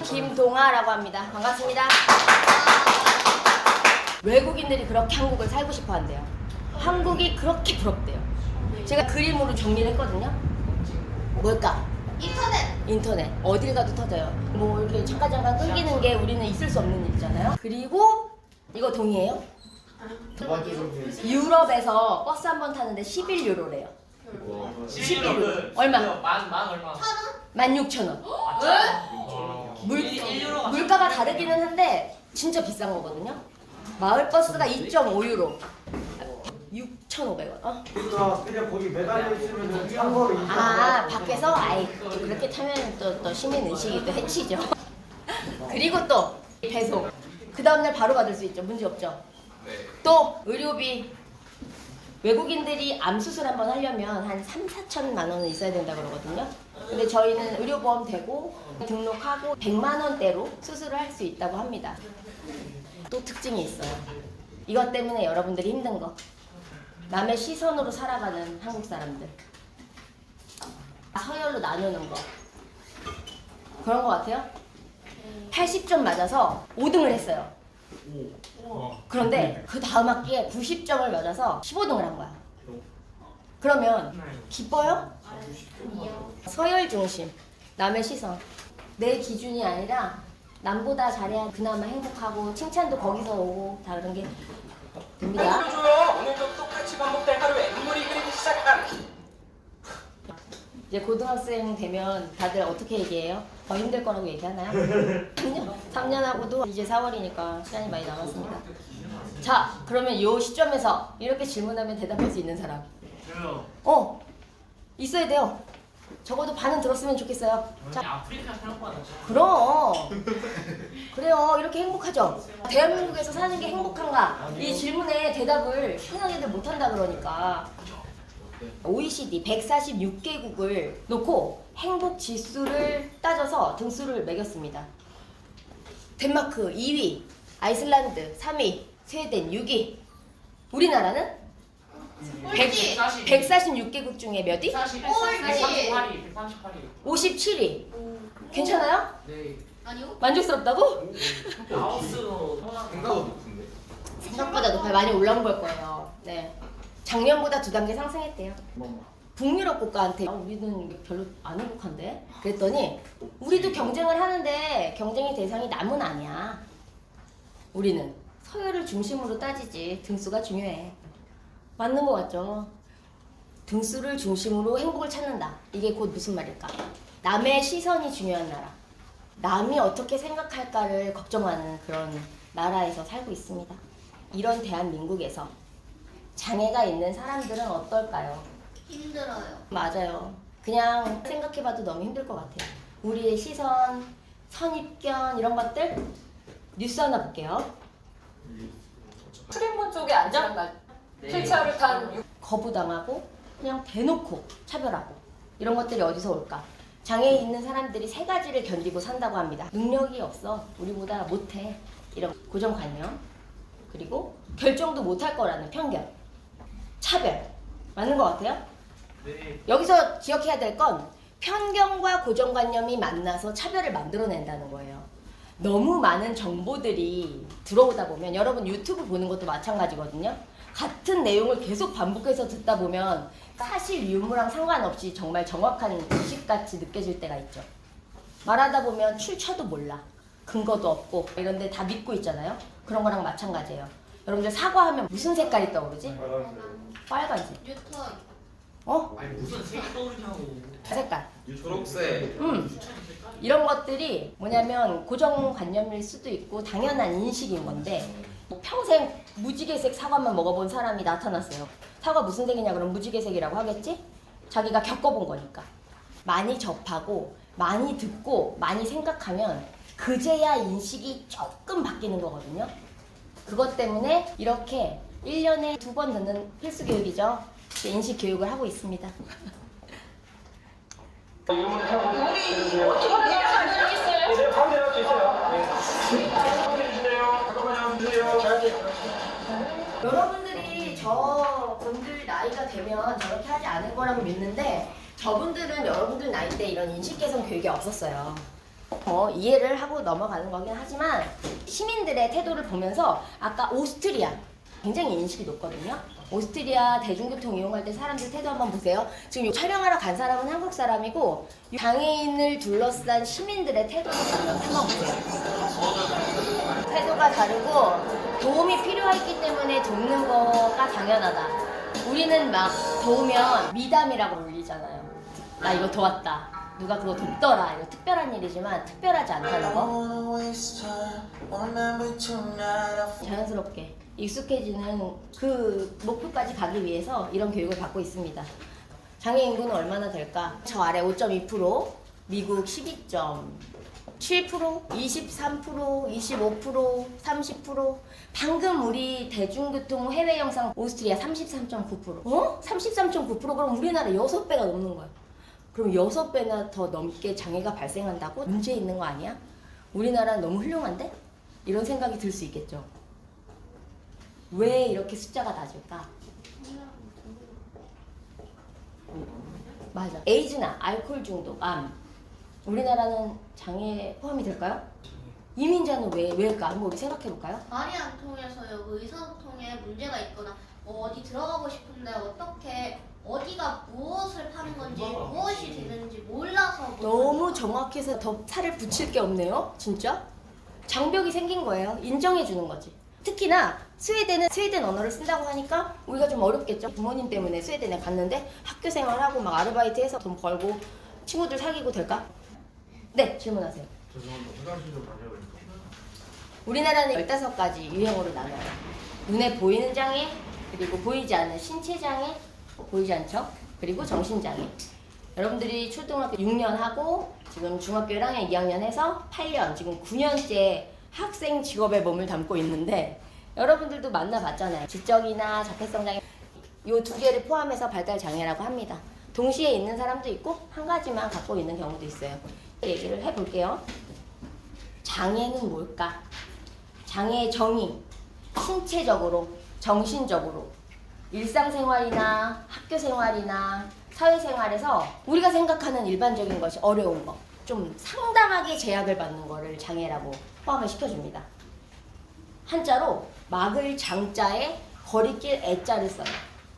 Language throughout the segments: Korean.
김동아라고 합니다. 반갑습니다. 외국인들이 그렇게 한국을 살고 싶어 한대요. 한국이 그렇게 부럽대요. 제가 그림으로 정리를 했거든요. 뭘까? 인터넷. 어딜 가도 터져요. 뭐 이렇게 잠깐 끊기는 게 우리는 있을 수 없는 일이잖아요. 그리고 이거 동의해요? 유럽에서 버스 한 번 타는데 11유로래요. 11유로 얼마? 만 얼마? 16,000원. 물가가 다르기는 한데 진짜 비싼 거거든요. 마을 버스가 2.5유로. 6,500원. 그러니까 그냥 거기 매달려 있으면 한 거로 밖에서 아이 그렇게 타면 또 시민 의식이 또 해치죠. 그리고 또 배송. 그 다음날 바로 받을 수 있죠. 문제 없죠. 또 의료비. 외국인들이 암 수술 한번 하려면 한 3, 4천만 원은 있어야 된다 그러거든요. 근데 저희는 의료보험 되고 등록하고 100만 원대로 수술을 할 수 있다고 합니다. 또 특징이 있어요. 이것 때문에 여러분들이 힘든 거. 남의 시선으로 살아가는 한국 사람들. 서열로 나누는 거. 그런 거 같아요. 80점 맞아서 5등을 했어요. 그런데 그 다음 학기에 90점을 맞아서 15등을 한 거야. 그러면 기뻐요? 서열 중심, 남의 시선. 내 기준이 아니라 남보다 잘해야 그나마 행복하고 칭찬도 거기서 오고 다 그런 게 됩니다. 오늘도 똑같이 반복될 하루에 눈물이 그리기 시작한. 이제 고등학생 되면 다들 어떻게 얘기해요? 더 힘들 거라고 얘기하나요? 3년하고도 이제 4월이니까 시간이 많이 남았습니다. 자, 그러면 이 시점에서 이렇게 질문하면 대답할 수 있는 사람. 저요. 있어야 돼요. 적어도 반은 들었으면 좋겠어요. 자, 아프리카 생각보다 그럼. 그래요. 이렇게 행복하죠? 대한민국에서 사는 게 행복한가? 이 질문에 대답을 흔하게들 못한다 그러니까. OECD 146개국을 놓고 행복 지수를 따져서 등수를 매겼습니다. 덴마크 2위, 아이슬란드 3위, 스웨덴 6위. 우리나라는 146개국 중에 몇 위? 138위. 57위. 괜찮아요? 네. 만족스럽다고? 라오스도 생각보다 높은데? 생각보다 높아요. 많이 올라온 걸 거예요. 네. 작년보다 2단계 상승했대요. 북유럽 국가한테 우리는 별로 안 행복한데? 그랬더니 우리도 경쟁을 하는데 경쟁의 대상이 남은 아니야. 우리는 서열을 중심으로 따지지 등수가 중요해. 맞는 거 같죠? 등수를 중심으로 행복을 찾는다. 이게 곧 무슨 말일까? 남의 시선이 중요한 나라. 남이 어떻게 생각할까를 걱정하는 그런 나라에서 살고 있습니다. 이런 대한민국에서 장애가 있는 사람들은 어떨까요? 힘들어요. 맞아요. 그냥 생각해봐도 너무 힘들 것 같아요. 우리의 시선, 선입견 이런 것들 뉴스 하나 볼게요. 출입문 쪽에 앉아 휠체어를 탄 거부당하고 그냥 대놓고 차별하고 이런 것들이 어디서 올까? 장애 있는 사람들이 3가지를 견디고 산다고 합니다. 능력이 없어. 우리보다 못해. 이런 고정관념. 그리고 결정도 못할 거라는 편견. 차별. 맞는 것 같아요? 네. 여기서 기억해야 될 건 편견과 고정관념이 만나서 차별을 만들어낸다는 거예요. 너무 많은 정보들이 들어오다 보면 여러분 유튜브 보는 것도 마찬가지거든요. 같은 내용을 계속 반복해서 듣다 보면 사실 유무랑 상관없이 정말 정확한 지식같이 느껴질 때가 있죠. 말하다 보면 출처도 몰라. 근거도 없고 이런 데 다 믿고 있잖아요. 그런 거랑 마찬가지예요. 여러분들 사과하면 무슨 색깔이 떠오르지? 빨간색. 뉴턴. 아니 무슨 색이 떠오르냐고. 색깔. 초록색. 이런 것들이 뭐냐면 고정관념일 수도 있고 당연한 인식인 건데 뭐 평생 무지개색 사과만 먹어본 사람이 나타났어요. 사과 무슨 색이냐 그럼 무지개색이라고 하겠지? 자기가 겪어본 거니까. 많이 접하고 많이 듣고 많이 생각하면 그제야 인식이 조금 바뀌는 거거든요. 그것 때문에 이렇게 1년에 2번 듣는 필수 교육이죠. 인식 교육을 하고 있습니다. 여러분들이 저분들 나이가 되면 저렇게 하지 않을 거라고 믿는데 저분들은 여러분들 나이 때 이런 인식 개선 교육이 없었어요. 이해를 하고 넘어가는 거긴 하지만 시민들의 태도를 보면서 아까 오스트리아 굉장히 인식이 높거든요. 오스트리아 대중교통 이용할 때 사람들 태도 한번 보세요. 지금 촬영하러 간 사람은 한국 사람이고 장애인을 둘러싼 시민들의 태도를 한번 보세요. 태도가 다르고 도움이 필요했기 때문에 돕는 거가 당연하다. 우리는 막 도우면 미담이라고 불리잖아요. 나 이거 도왔다. 누가 그거 돕더라. 이거 특별한 일이지만 특별하지 않다는 거. 자연스럽게 익숙해지는 그 목표까지 가기 위해서 이런 교육을 받고 있습니다. 장애 인구는 얼마나 될까? 저 아래 5.2%, 미국 12.7%, 23%, 25%, 30%. 방금 우리 대중교통 해외 영상 오스트리아 33.9%. 33.9%? 그럼 우리나라 6배가 넘는 거야. 그럼 6배나 더 넘게 장애가 발생한다고? 문제 있는 거 아니야? 우리나라는 너무 훌륭한데? 이런 생각이 들 수 있겠죠. 왜 이렇게 숫자가 낮을까? 맞아. 에이즈나 알코올 중독, 암. 우리나라는 장애 포함이 될까요? 이민자는 왜일까? 한번 우리 생각해 볼까요? 말이 안 통해서요. 의사소통에 문제가 있거나 어디 들어가고 싶은데 어떻게 어디가 무엇을 파는 건지 무엇이 되는지 몰라서 못 너무 정확해서 더 살을 붙일 게 없네요. 진짜? 장벽이 생긴 거예요. 인정해 주는 거지. 특히나 스웨덴은 스웨덴 언어를 쓴다고 하니까 우리가 좀 어렵겠죠. 부모님 때문에 스웨덴에 갔는데 학교 생활하고 막 아르바이트해서 돈 벌고 친구들 사귀고 될까? 네, 질문하세요. 죄송합니다. 화장실 좀 다녀오겠습니다. 우리나라는 15가지 유형으로 나눠요. 눈에 보이는 장애, 그리고 보이지 않는 신체 장애, 보이지 않죠? 그리고 정신장애. 여러분들이 초등학교 6년 하고 지금 중학교 1학년, 2학년 해서 8년, 지금 9년째 학생 직업에 몸을 담고 있는데 여러분들도 만나봤잖아요. 지적이나 자폐성 장애 이 두 개를 포함해서 발달 장애라고 합니다. 동시에 있는 사람도 있고 한 가지만 갖고 있는 경우도 있어요. 얘기를 해볼게요. 장애는 뭘까? 장애의 정의, 신체적으로, 정신적으로, 일상생활이나 학교생활이나 사회생활에서 우리가 생각하는 일반적인 것이 어려운 거, 좀 상당하게 제약을 받는 거를 장애라고 포함을 시켜줍니다. 한자로 막을 장자에 거리낄 애자를 써요.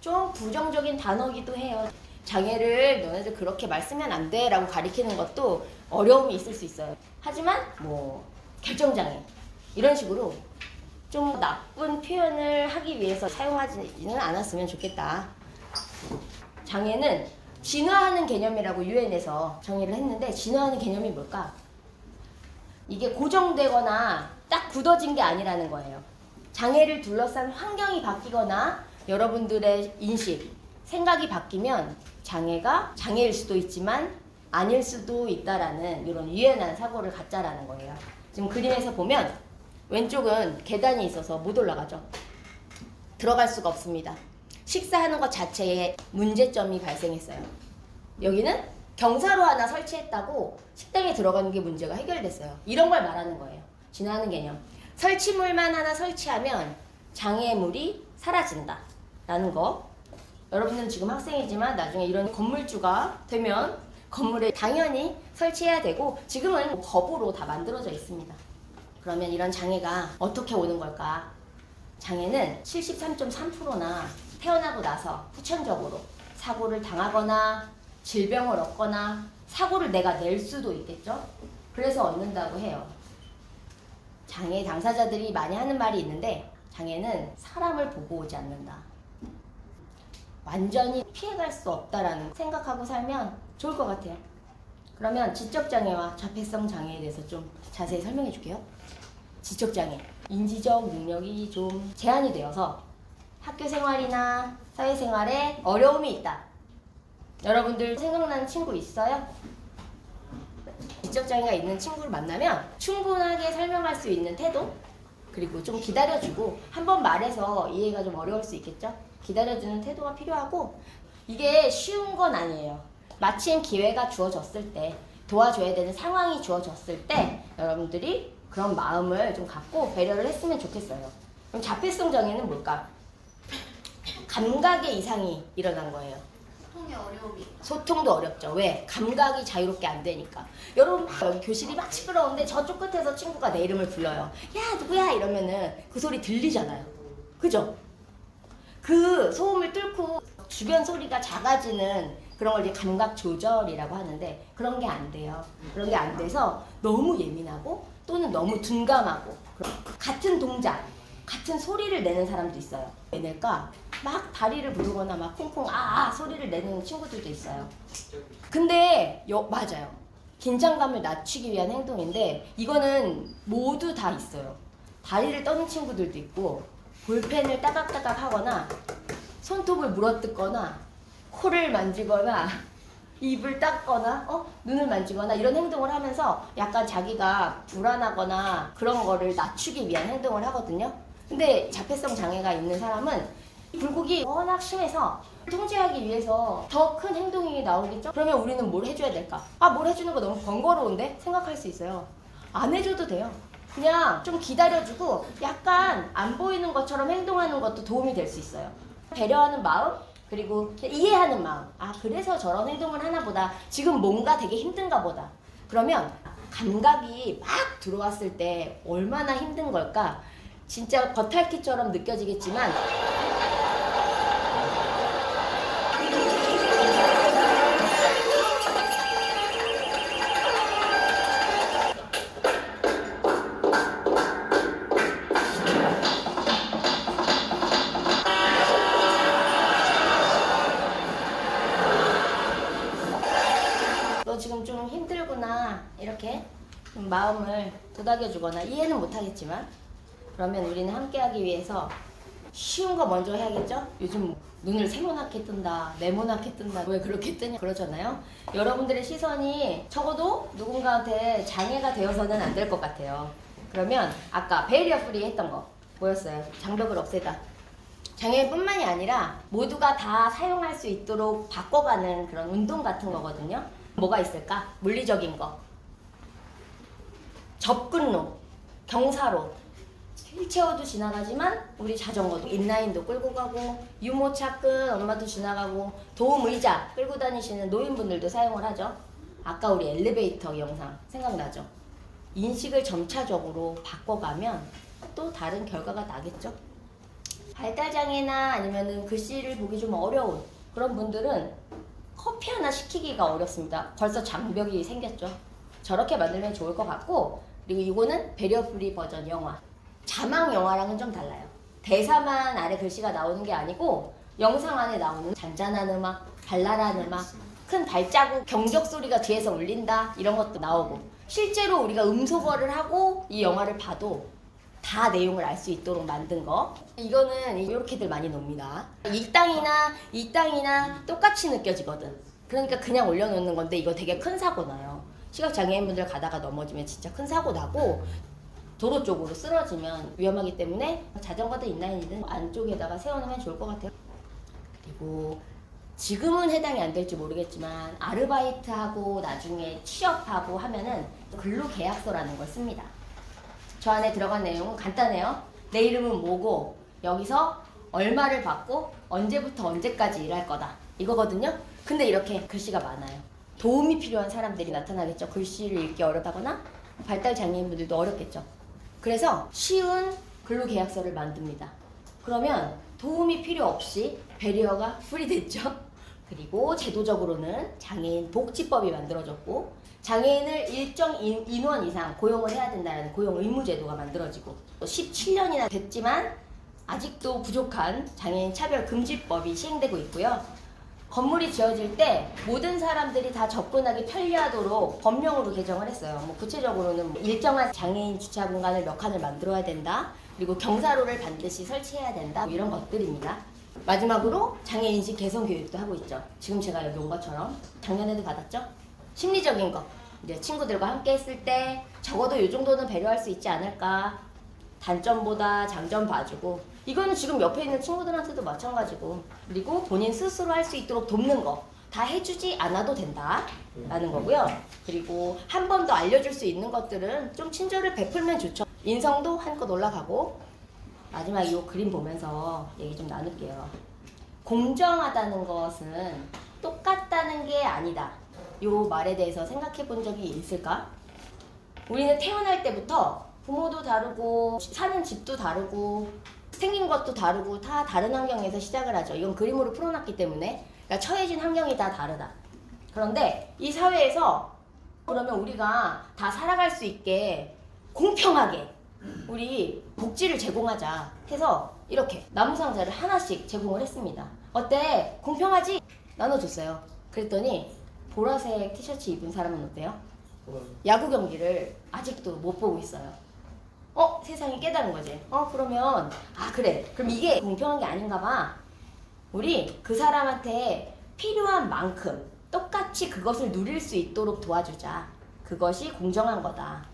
좀 부정적인 단어기도 해요. 장애를 너네들 그렇게 말 쓰면 안 돼 라고 가리키는 것도 어려움이 있을 수 있어요. 하지만 결정장애 이런 식으로 좀 나쁜 표현을 하기 위해서 사용하지는 않았으면 좋겠다. 장애는 진화하는 개념이라고 유엔에서 정의를 했는데 진화하는 개념이 뭘까? 이게 고정되거나 딱 굳어진 게 아니라는 거예요. 장애를 둘러싼 환경이 바뀌거나 여러분들의 인식, 생각이 바뀌면 장애가 장애일 수도 있지만 아닐 수도 있다라는 이런 유연한 사고를 갖자라는 거예요. 지금 그림에서 보면 왼쪽은 계단이 있어서 못 올라가죠. 들어갈 수가 없습니다. 식사하는 것 자체에 문제점이 발생했어요. 여기는 경사로 하나 설치했다고 식당에 들어가는 게 문제가 해결됐어요. 이런 걸 말하는 거예요. 진화하는 개념. 설치물만 하나 설치하면 장애물이 사라진다 라는 거. 여러분들은 지금 학생이지만 나중에 이런 건물주가 되면 건물에 당연히 설치해야 되고 지금은 법으로 다 만들어져 있습니다. 그러면 이런 장애가 어떻게 오는 걸까? 장애는 73.3%나 태어나고 나서 후천적으로 사고를 당하거나 질병을 얻거나 사고를 내가 낼 수도 있겠죠? 그래서 얻는다고 해요. 장애 당사자들이 많이 하는 말이 있는데 장애는 사람을 보고 오지 않는다. 완전히 피해갈 수 없다라는 생각하고 살면 좋을 것 같아요. 그러면 지적장애와 자폐성 장애에 대해서 좀 자세히 설명해 줄게요. 지적장애, 인지적 능력이 좀 제한이 되어서 학교 생활이나 사회생활에 어려움이 있다. 여러분들 생각나는 친구 있어요? 지적장애가 있는 친구를 만나면 충분하게 설명할 수 있는 태도, 그리고 좀 기다려주고 한번 말해서 이해가 좀 어려울 수 있겠죠? 기다려주는 태도가 필요하고 이게 쉬운 건 아니에요. 마침 기회가 주어졌을 때, 도와줘야 되는 상황이 주어졌을 때 여러분들이 그런 마음을 좀 갖고 배려를 했으면 좋겠어요. 그럼 자폐성 장애는 뭘까? 감각의 이상이 일어난 거예요. 소통의 어려움이 있다. 소통도 어렵죠. 왜? 감각이 자유롭게 안 되니까. 여러분 여기 교실이 막 시끄러운데 저쪽 끝에서 친구가 내 이름을 불러요. 야 누구야 이러면은 그 소리 들리잖아요. 그죠? 그 소음을 뚫고 주변 소리가 작아지는 그런 걸 이제 감각 조절이라고 하는데 그런 게 안 돼요. 그런 게 안 돼서 너무 예민하고 또는 너무 둔감하고 같은 동작, 같은 소리를 내는 사람도 있어요. 왜 낼까? 막 다리를 부르거나 막 쿵쿵 아아 소리를 내는 친구들도 있어요. 근데 맞아요. 긴장감을 낮추기 위한 행동인데 이거는 모두 다 있어요. 다리를 떠는 친구들도 있고 볼펜을 따각따각 하거나 손톱을 물어뜯거나 코를 만지거나 입을 닦거나 눈을 만지거나 이런 행동을 하면서 약간 자기가 불안하거나 그런 거를 낮추기 위한 행동을 하거든요. 근데 자폐성 장애가 있는 사람은 굴곡이 워낙 심해서 통제하기 위해서 더 큰 행동이 나오겠죠? 그러면 우리는 뭘 해줘야 될까? 아, 뭘 해주는 거 너무 번거로운데? 생각할 수 있어요. 안 해줘도 돼요. 그냥 좀 기다려주고 약간 안 보이는 것처럼 행동하는 것도 도움이 될 수 있어요. 배려하는 마음, 그리고 이해하는 마음. 아, 그래서 저런 행동을 하나 보다. 지금 뭔가 되게 힘든가 보다. 그러면 감각이 막 들어왔을 때 얼마나 힘든 걸까? 진짜 겉핥기처럼 느껴지겠지만 너 지금 좀 힘들구나 이렇게 좀 마음을 도닥여주거나 이해는 못하겠지만 그러면 우리는 함께하기 위해서 쉬운 거 먼저 해야겠죠? 요즘 눈을 세모나게 뜬다, 네모나게 뜬다, 왜 그렇게 뜨냐 그러잖아요. 여러분들의 시선이 적어도 누군가한테 장애가 되어서는 안 될 것 같아요. 그러면 아까 베리어 프리 했던 거 뭐였어요? 장벽을 없애다. 장애인뿐만이 아니라 모두가 다 사용할 수 있도록 바꿔가는 그런 운동 같은 거거든요. 뭐가 있을까? 물리적인 거, 접근로, 경사로, 휠체어도 지나가지만 우리 자전거도 인라인도 끌고 가고 유모차 끈 엄마도 지나가고 도움 의자 끌고 다니시는 노인분들도 사용을 하죠. 아까 우리 엘리베이터 영상 생각나죠? 인식을 점차적으로 바꿔가면 또 다른 결과가 나겠죠. 발달장애나 아니면은 글씨를 보기 좀 어려운 그런 분들은 커피 하나 시키기가 어렵습니다. 벌써 장벽이 생겼죠. 저렇게 만들면 좋을 것 같고, 그리고 이거는 배려 프리 버전 영화. 자막 영화랑은 좀 달라요. 대사만 아래 글씨가 나오는 게 아니고 영상 안에 나오는 잔잔한 음악, 발랄한 음악, 큰 발자국, 경적 소리가 뒤에서 울린다 이런 것도 나오고 실제로 우리가 음소거를 하고 이 영화를 봐도 다 내용을 알 수 있도록 만든 거. 이거는 이렇게들 많이 놉니다. 이 땅이나 똑같이 느껴지거든. 그러니까 그냥 올려놓는 건데 이거 되게 큰 사고 나요. 시각장애인분들 가다가 넘어지면 진짜 큰 사고 나고 도로 쪽으로 쓰러지면 위험하기 때문에 자전거든 인라인이든 안쪽에다가 세워놓으면 좋을 것 같아요. 그리고 지금은 해당이 안 될지 모르겠지만 아르바이트하고 나중에 취업하고 하면은 근로계약서라는 걸 씁니다. 저 안에 들어간 내용은 간단해요. 내 이름은 뭐고 여기서 얼마를 받고 언제부터 언제까지 일할 거다 이거거든요. 근데 이렇게 글씨가 많아요. 도움이 필요한 사람들이 나타나겠죠. 글씨를 읽기 어렵다거나 발달장애인분들도 어렵겠죠. 그래서 쉬운 근로계약서를 만듭니다. 그러면 도움이 필요 없이 배리어가 프리됐죠. 그리고 제도적으로는 장애인 복지법이 만들어졌고 장애인을 일정 인원 이상 고용을 해야 된다는 고용 의무 제도가 만들어지고 17년이나 됐지만 아직도 부족한 장애인 차별 금지법이 시행되고 있고요. 건물이 지어질 때 모든 사람들이 다 접근하기 편리하도록 법령으로 개정을 했어요. 뭐 구체적으로는 일정한 장애인 주차 공간을 몇 칸을 만들어야 된다. 그리고 경사로를 반드시 설치해야 된다. 뭐 이런 것들입니다. 마지막으로 장애인식 개선 교육도 하고 있죠. 지금 제가 여기 온 것처럼 작년에도 받았죠. 심리적인 거. 이제 친구들과 함께 했을 때 적어도 이 정도는 배려할 수 있지 않을까. 단점보다 장점 봐주고 이거는 지금 옆에 있는 친구들한테도 마찬가지고 그리고 본인 스스로 할 수 있도록 돕는 거 다 해주지 않아도 된다 라는 거고요. 그리고 한 번 더 알려줄 수 있는 것들은 좀 친절을 베풀면 좋죠. 인성도 한껏 올라가고 마지막 이 그림 보면서 얘기 좀 나눌게요. 공정하다는 것은 똑같다는 게 아니다. 요 말에 대해서 생각해 본 적이 있을까? 우리는 태어날 때부터 부모도 다르고 사는 집도 다르고 생긴 것도 다르고 다 다른 환경에서 시작을 하죠. 이건 그림으로 풀어놨기 때문에 그러니까 처해진 환경이 다 다르다. 그런데 이 사회에서 그러면 우리가 다 살아갈 수 있게 공평하게 우리 복지를 제공하자 해서 이렇게 나무 상자를 하나씩 제공을 했습니다. 어때? 공평하지? 나눠줬어요. 그랬더니 보라색 티셔츠 입은 사람은 어때요? 야구 경기를 아직도 못 보고 있어요. 세상이 깨달은 거지. 그러면 그래. 그럼 이게 공평한 게 아닌가 봐. 우리 그 사람한테 필요한 만큼 똑같이 그것을 누릴 수 있도록 도와주자. 그것이 공정한 거다.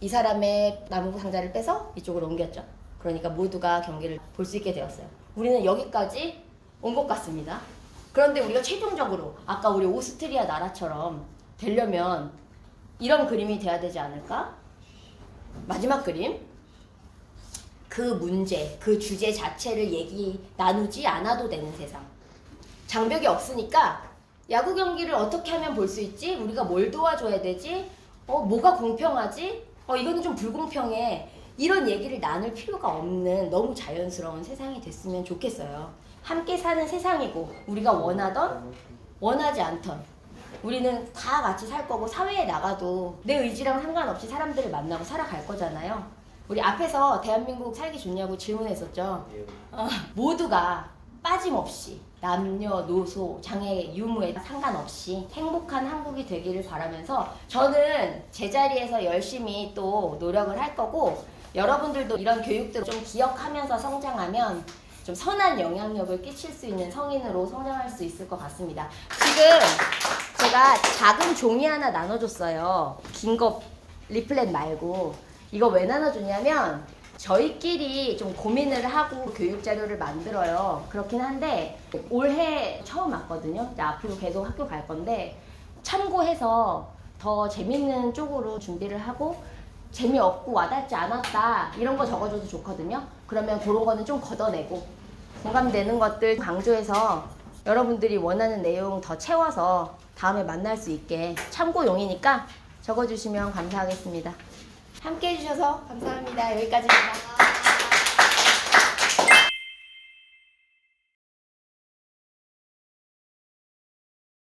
이 사람의 나무 상자를 빼서 이쪽으로 옮겼죠. 그러니까 모두가 경기를 볼 수 있게 되었어요. 우리는 여기까지 온 것 같습니다. 그런데 우리가 최종적으로 아까 우리 오스트리아 나라처럼 되려면 이런 그림이 돼야 되지 않을까? 마지막 그림. 그 문제, 그 주제 자체를 나누지 않아도 되는 세상. 장벽이 없으니까 야구 경기를 어떻게 하면 볼 수 있지? 우리가 뭘 도와줘야 되지? 뭐가 공평하지? 이거는 좀 불공평해. 이런 얘기를 나눌 필요가 없는 너무 자연스러운 세상이 됐으면 좋겠어요. 함께 사는 세상이고 우리가 원하던 원하지 않던 우리는 다 같이 살 거고 사회에 나가도 내 의지랑 상관없이 사람들을 만나고 살아갈 거잖아요. 우리 앞에서 대한민국 살기 좋냐고 질문했었죠. 모두가 빠짐없이 남녀노소 장애 유무에 상관없이 행복한 한국이 되기를 바라면서 저는 제자리에서 열심히 또 노력을 할 거고 여러분들도 이런 교육들을 좀 기억하면서 성장하면 좀 선한 영향력을 끼칠 수 있는 성인으로 성장할 수 있을 것 같습니다. 지금 제가 작은 종이 하나 나눠줬어요. 긴 거 리플렛 말고. 이거 왜 나눠줬냐면 저희끼리 좀 고민을 하고 교육 자료를 만들어요. 그렇긴 한데 올해 처음 왔거든요. 이제 앞으로 계속 학교 갈 건데 참고해서 더 재밌는 쪽으로 준비를 하고 재미없고 와닿지 않았다 이런 거 적어줘도 좋거든요. 그러면 그런 거는 좀 걷어내고 공감되는 것들 강조해서 여러분들이 원하는 내용 더 채워서 다음에 만날 수 있게 참고용이니까 적어주시면 감사하겠습니다. 함께 해주셔서 감사합니다. 여기까지입니다.